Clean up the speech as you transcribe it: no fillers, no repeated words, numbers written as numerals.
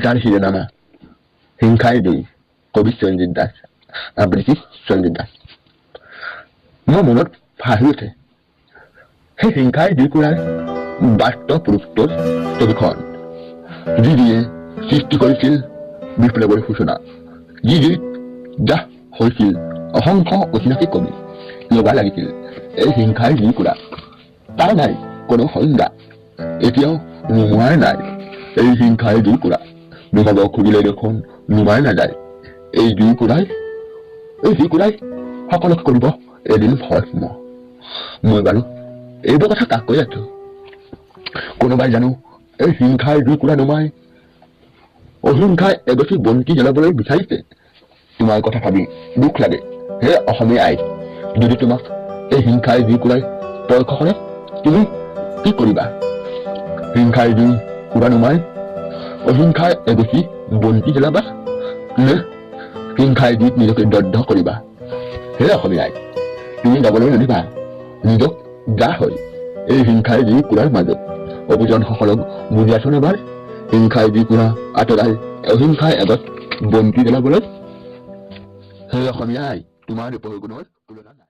কবিতাৰ শিৰোনামা হিংসাৰ দুই, কবি সঞ্জিত দাস, আবৃত্তি সঞ্জিত দাস। মোৰ মনত ভাহি উঠে সেই হিংসাৰ দুই কুৰাৰ বাস্তৱ ৰূপটোৰ ছবিখন, যিয়ে সৃষ্টি কৰিছিল বিপ্লৱৰ সূচনা, যি যাহ হৈছিল অসংখ্য অচিনাকি কবি লগা লাগিছিল এই হিংসাৰ দুই কুৰা। তাৰ নাই কোনো সংজ্ঞা, এতিয়াও নুমুৱাৰ নাই এই হিংসাৰ দুই কুৰা। নুমাব খুজিলে দেখোন নুমাই নাযায় এই দুই কুৰাই সকলোক কৰিব এদিন ভস্ম। মই বাৰু এইবোৰ কথা কাক কৈ আছো? কোনোবাই জানো এই হিংসাৰ দুই কুৰা নুমাই অহিংসাই এগছি বন্তি জ্বলাবলৈ বিচাৰিছে? তোমাৰ কথা ভাবি দুখ লাগে হে অসমীয়া আই। যদি তোমাক এই হিংসাৰ দুই কুৰাই স্পৰ্শ কৰে তুমি কি কৰিবা? হিংসাৰ দুই কুৰা নুমাই অহিংসাৰ এগছি বন্তি জ্বলাবা নে হিংসাৰ দুইত নিজকে দগ্ধ কৰিবা? হে অসমীয়াই, তুমি যাবলৈ নিদিবা নিজক যা হৈ এই হিংসাৰ দুই কুৰাৰ মাজত। অভিযানসকলক বুজাচোন এবাৰ, হিংসাৰ দুই কুৰা আঁতৰাই অহিংসাৰ এগছ বন্তি জ্বলাবলৈ। হে অসমীয়াই, তোমাৰ উপগুণৰ তুলনা নাই।